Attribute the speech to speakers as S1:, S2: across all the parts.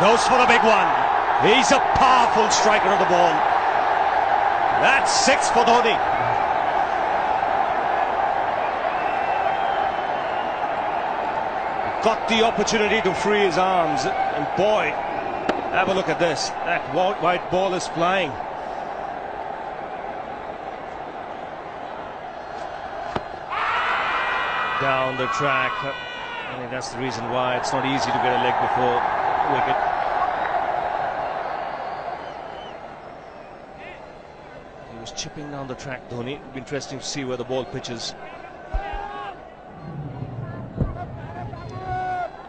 S1: Goes for the big one. He's a powerful striker of the ball. That's 6 for Dhoni. Got the opportunity to free his arms, and boy, have a look at this. That white ball is flying. Down the track. I think that's the reason why it's not easy to get a leg before wicket. He was chipping down the track, Dhoni. It'll be interesting to see where the ball pitches.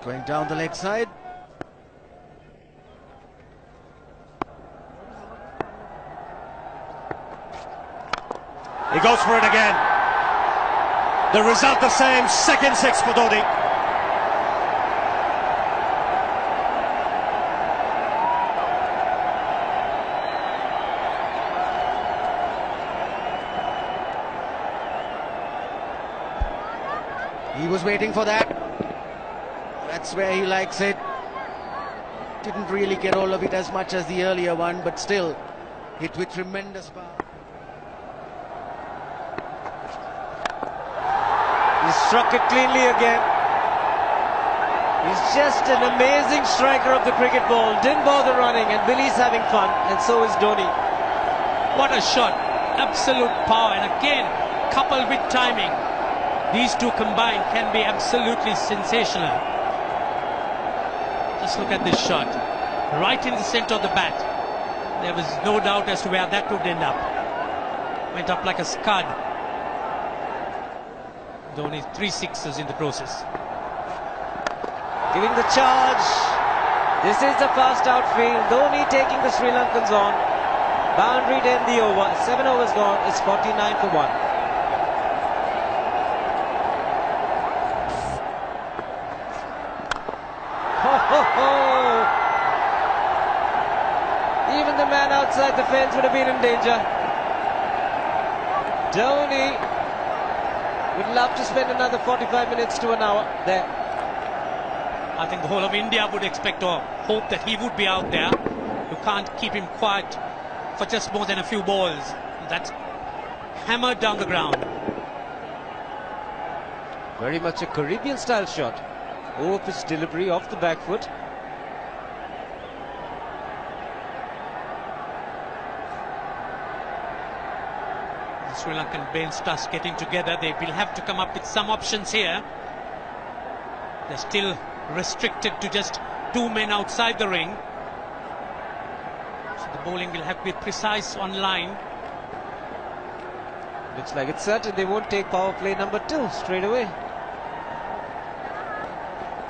S2: Going down the leg side.
S1: He goes for it again. The result the same, second 6 for Dhoni.
S2: He was waiting for that. That's where he likes it. Didn't really get all of it as much as the earlier one, but still hit with tremendous power.
S3: He struck it cleanly again. He's just an amazing striker of the cricket ball. Didn't bother running, and Billy's having fun, and so is Dhoni.
S4: What a shot. Absolute power, and again, coupled with timing. These two combined can be absolutely sensational. Just look at this shot. Right in the centre of the bat. There was no doubt as to where that would end up. Went up like a scud. Dhoni 3 sixes in the process.
S3: Giving the charge. This is the fast outfield. Dhoni taking the Sri Lankans on. Boundary to end the over. 7 overs gone. It's 49 for 1. Even the man outside the fence would have been in danger. Dhoni would love to spend another 45 minutes to an hour there.
S4: I think the whole of India would expect or hope that he would be out there. You can't keep him quiet for just more than a few balls. That's hammered down the ground.
S3: Very much a Caribbean style shot. Over-pitch delivery off the back foot.
S4: The Sri Lankan bench starts getting together. They will have to come up with some options here. They're still restricted to just 2 men outside the ring. So the bowling will have to be precise on line.
S3: Looks like it's certain they won't take power play number 2 straight away.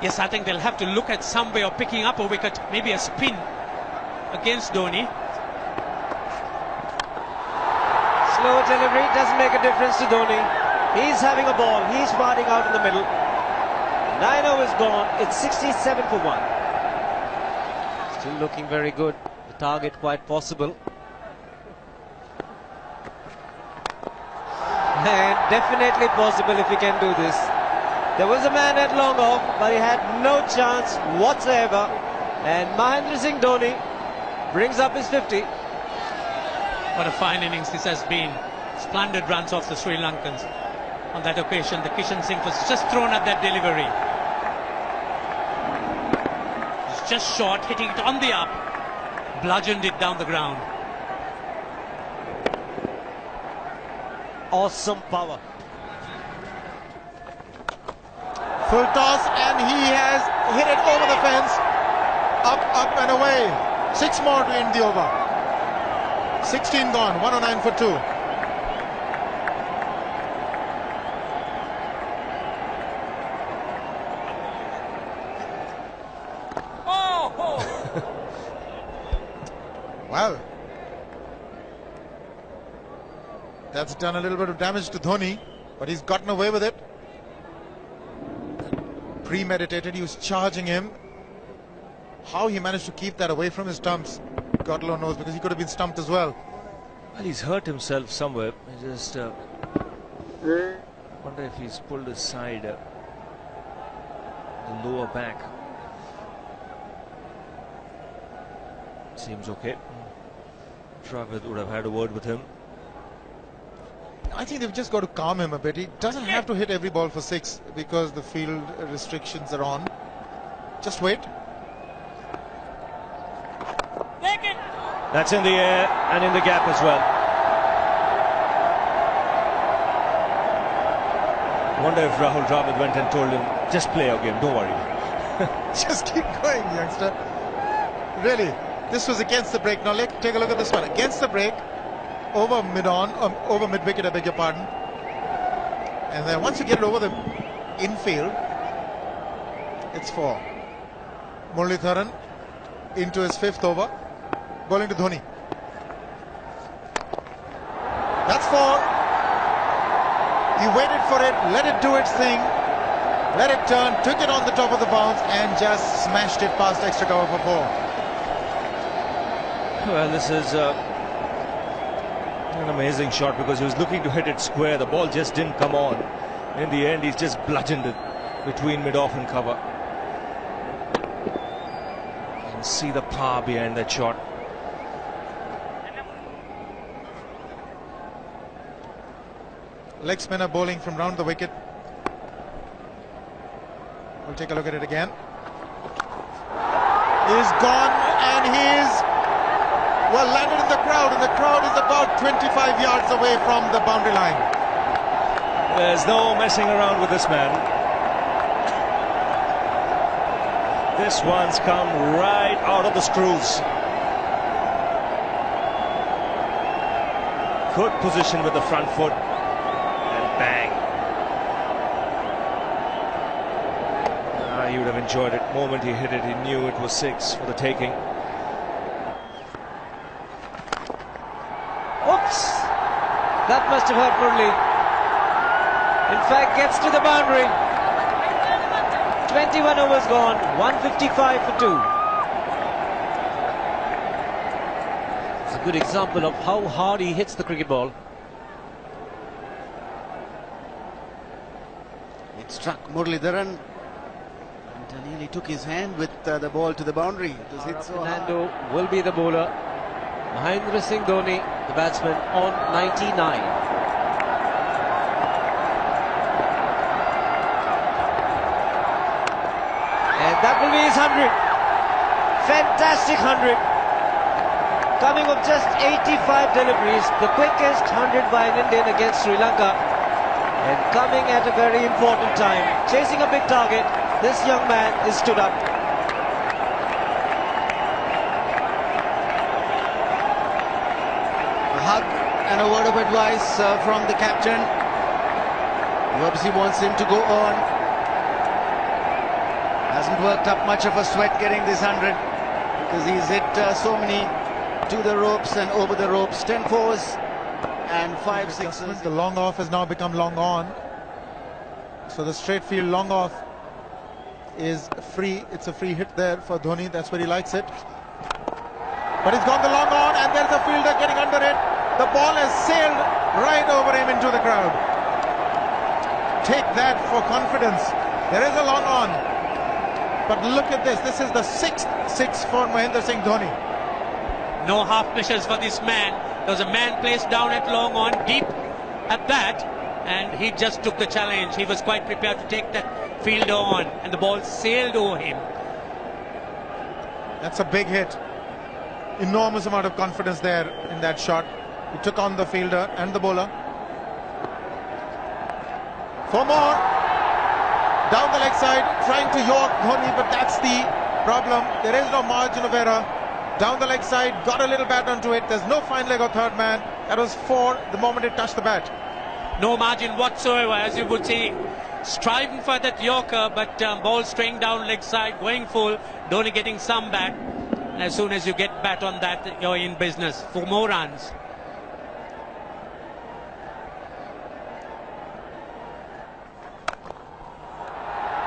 S4: Yes, I think they'll have to look at some way of picking up a wicket, maybe a spin against Dhoni.
S3: Slow delivery doesn't make a difference to Dhoni. He's having a ball. He's firing out in the middle. 9 overs gone. It's 67 for 1. Still looking very good. The target quite possible. And definitely possible if he can do this. There was a man at long off, but he had no chance whatsoever. And Mahendra Singh Dhoni brings up his 50.
S4: What a fine innings this has been. Splendid runs off the Sri Lankans. On that occasion, the Kishan Singh was just thrown at that delivery. It's just short, hitting it on the up. Bludgeoned it down the ground.
S2: Awesome power.
S5: Full toss, and he has hit it over the fence. Up and away. 6 more to end the over. 16 gone, 109 for 2. Well, that's done a little bit of damage to Dhoni, but he's gotten away with it. Premeditated, he was charging him. How he managed to keep that away from his stumps, God alone knows, because he could have been stumped as well.
S1: Well, he's hurt himself somewhere. I just wonder if he's pulled aside the lower back.
S6: seems okay. Travis would have had a word with him.
S5: I think they've just got to calm him a bit. He doesn't have to hit every ball for 6 because the field restrictions are on. Just wait.
S6: That's in the air and in the gap as well. I wonder if Rahul Dravid went and told him, just play your game, don't worry.
S5: Just keep going, youngster. Really, this was against the break. Now take a look at this one. Against the break, over mid-wicket, I beg your pardon. And then once you get it over the infield, it's 4. Muralitharan into his 5th over, bowling to Dhoni. That's 4. He waited for it, let it do its thing, let it turn, took it on the top of the bounce and just smashed it past extra cover for 4.
S6: Well, this is an amazing shot because he was looking to hit it square. The ball just didn't come on. In the end, he's just bludgeoned it between mid-off and cover. You can see the power behind that shot.
S5: Leg spinner bowling from round the wicket. We'll take a look at it again. He's gone and he's well landed in the crowd, and the crowd is about 25 yards away from the boundary line.
S6: There's no messing around with this man. This one's come right out of the screws. Good position with the front foot. Bang. He would have enjoyed it. The moment he hit it, he knew it was 6 for the taking.
S3: Oops! That must have hurt Murli. In fact, gets to the boundary. 21 overs gone, 155 for 2. It's a good example of how hard he hits the cricket ball.
S2: It struck Muralitharan and nearly took his hand with the ball to the boundary. It was hit so hard.
S3: Fernando will be the bowler. Mahendra Singh Dhoni, the batsman, on 99. And that will be his 100. Fantastic 100. Coming of just 85 deliveries, the quickest 100 by an Indian against Sri Lanka. And coming at a very important time, chasing a big target, this young man is stood up.
S2: A hug and a word of advice from the captain. He obviously wants him to go on. Hasn't worked up much of a sweat getting this 100 because he's hit so many to the ropes and over the ropes. 10 fours and 5 sixes.
S5: The long off has now become long on. So the straight field long off is free. It's a free hit there for Dhoni. That's where he likes it. But he's gone the long on and there's a fielder getting under it. The ball has sailed right over him into the crowd. Take that for confidence. There is a long on. But look at this. This is the 6th 6 for Mahendra Singh Dhoni.
S4: No half measures for this man. There was a man placed down at long on, deep at that, and he just took the challenge. He was quite prepared to take that fielder on, and the ball sailed over him.
S5: That's a big hit. Enormous amount of confidence there in that shot. He took on the fielder and the bowler. 4 more. Down the leg side, trying to york Dhoni, but that's the problem. There is no margin of error. Down the leg side, got a little bat onto it. There's no fine leg or third man. That was 4 the moment it touched the bat.
S4: No margin whatsoever, as you would see. Striving for that yorker, but ball straying down leg side, going full. Dhoni getting some bat. As soon as you get bat on that, you're in business for more runs.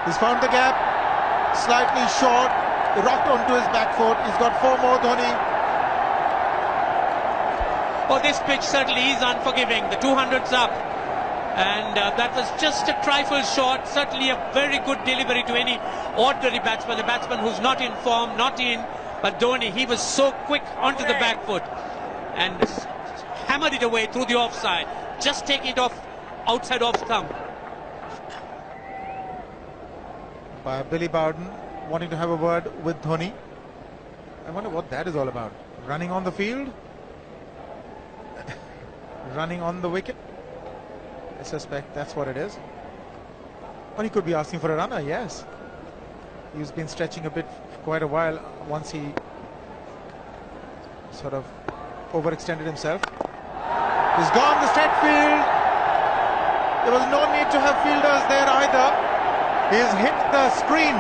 S5: He's found the gap, slightly short, rocked onto his back foot. He's got 4 more, Dhoni.
S4: Oh, this pitch certainly is unforgiving. The 200's up. And that was just a trifle short. Certainly a very good delivery to any ordinary batsman. A batsman who's not in form, not in. But Dhoni, he was so quick onto the back foot and hammered it away through the offside. Just take it off outside off stump.
S5: By Billy Bowden wanting to have a word with Dhoni. I wonder what that is all about. Running on the field? Running on the wicket? I suspect that's what it is. Or he could be asking for a runner, yes. He's been stretching a bit for quite a while once he sort of overextended himself. He's gone the straight field. There was no need to have fielders there either. He's hit the screen.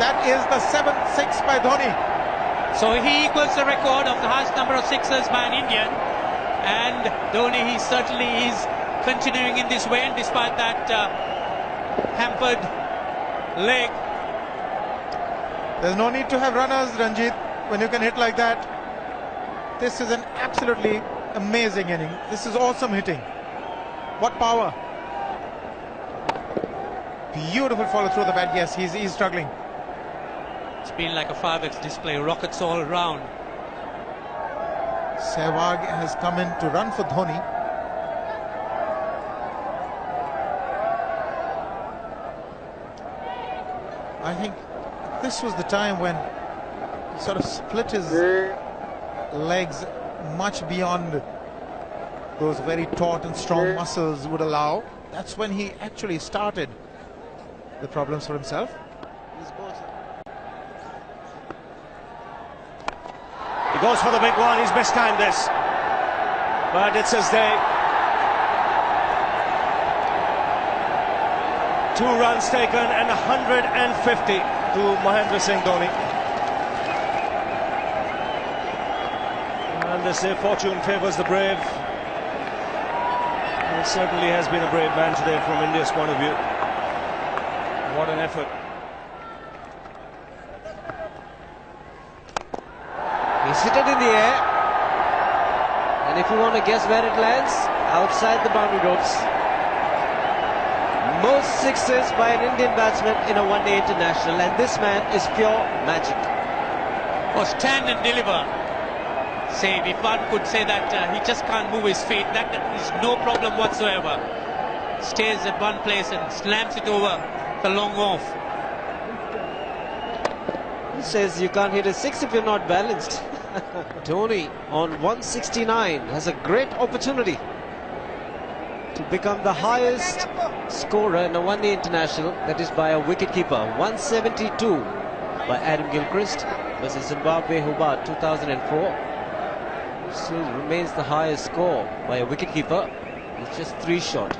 S5: That is the 7th six by Dhoni.
S4: So he equals the record of the highest number of sixes by an Indian. And Dhoni, he certainly is continuing in this way, and despite that hampered leg.
S5: There's no need to have runners, Ranjit, when you can hit like that. This is an absolutely amazing inning. This is awesome hitting. What power. Beautiful follow through the bat. Yes, he's struggling.
S4: It's been like a fireworks display, rockets all round.
S5: Sehwag has come in to run for Dhoni. I think this was the time when he sort of split his legs much beyond those very taut and strong muscles would allow. That's when he actually started the problems for himself.
S1: He goes for the big one. He's mistimed this, but it's his day. 2 runs taken and 150 to Mahendra Singh Dhoni. And they say fortune favours the brave. It certainly has been a brave man today from India's point of view. What an effort.
S3: He's hit it in the air, and if you want to guess where it lands, outside the boundary ropes. Most sixes by an Indian batsman in a one-day international, and this man is pure magic.
S4: Oh, stand and deliver. Say, if one could say that he just can't move his feet, that is no problem whatsoever. Stays at one place and slams it over the long off.
S3: He says you can't hit a six if you're not balanced. Dhoni on 169 has a great opportunity to become the highest scorer in a one-day international, that is by a wicketkeeper. 172 by Adam Gilchrist versus Zimbabwe Hobart 2004. Still remains the highest score by a wicketkeeper. It's just 3 short.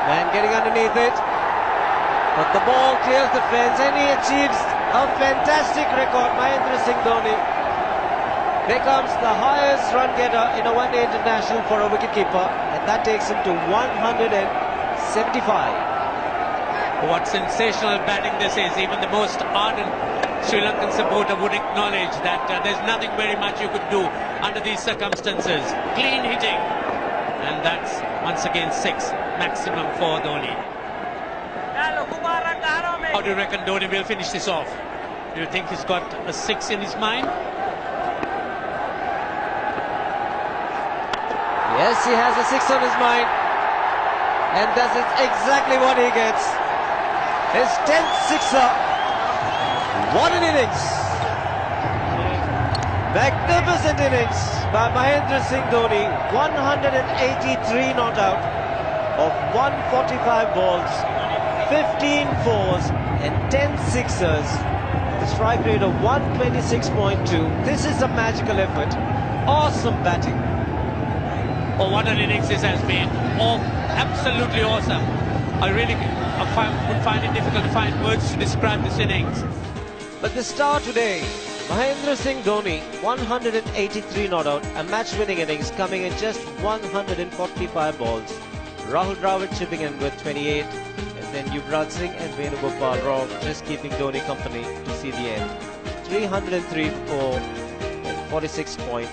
S3: Man getting underneath it, but the ball clears the fence and he achieves a fantastic record. Mahendra Singh Dhoni becomes the highest run getter in a one-day international for a wicketkeeper, and that takes him to 175.
S4: What sensational batting this is. Even the most ardent Sri Lankan supporter would acknowledge that there's nothing very much you could do under these circumstances. Clean hitting, and that's once again 6 maximum for Dhoni. How do you reckon Dhoni will finish this off? Do you think he's got a 6 in his mind?
S3: Yes, he has a 6 on his mind, and that's exactly what he gets. His 10th sixer. What an innings! Magnificent innings by Mahendra Singh Dhoni. 183 not out of 145 balls, 15 fours and 10 sixers. The strike rate of 126.2. This is a magical effort. Awesome batting.
S4: Oh, what an innings this has been. Oh, absolutely awesome. I really would find it difficult to find words to describe this innings.
S3: But the star today, Mahendra Singh Dhoni, 183 not out, a match-winning innings coming in just 145 balls. Rahul Dravid chipping in with 28, and then Yuvraj Singh and Venugopal Rao just keeping Dhoni company to see the end. 303 for 46 point.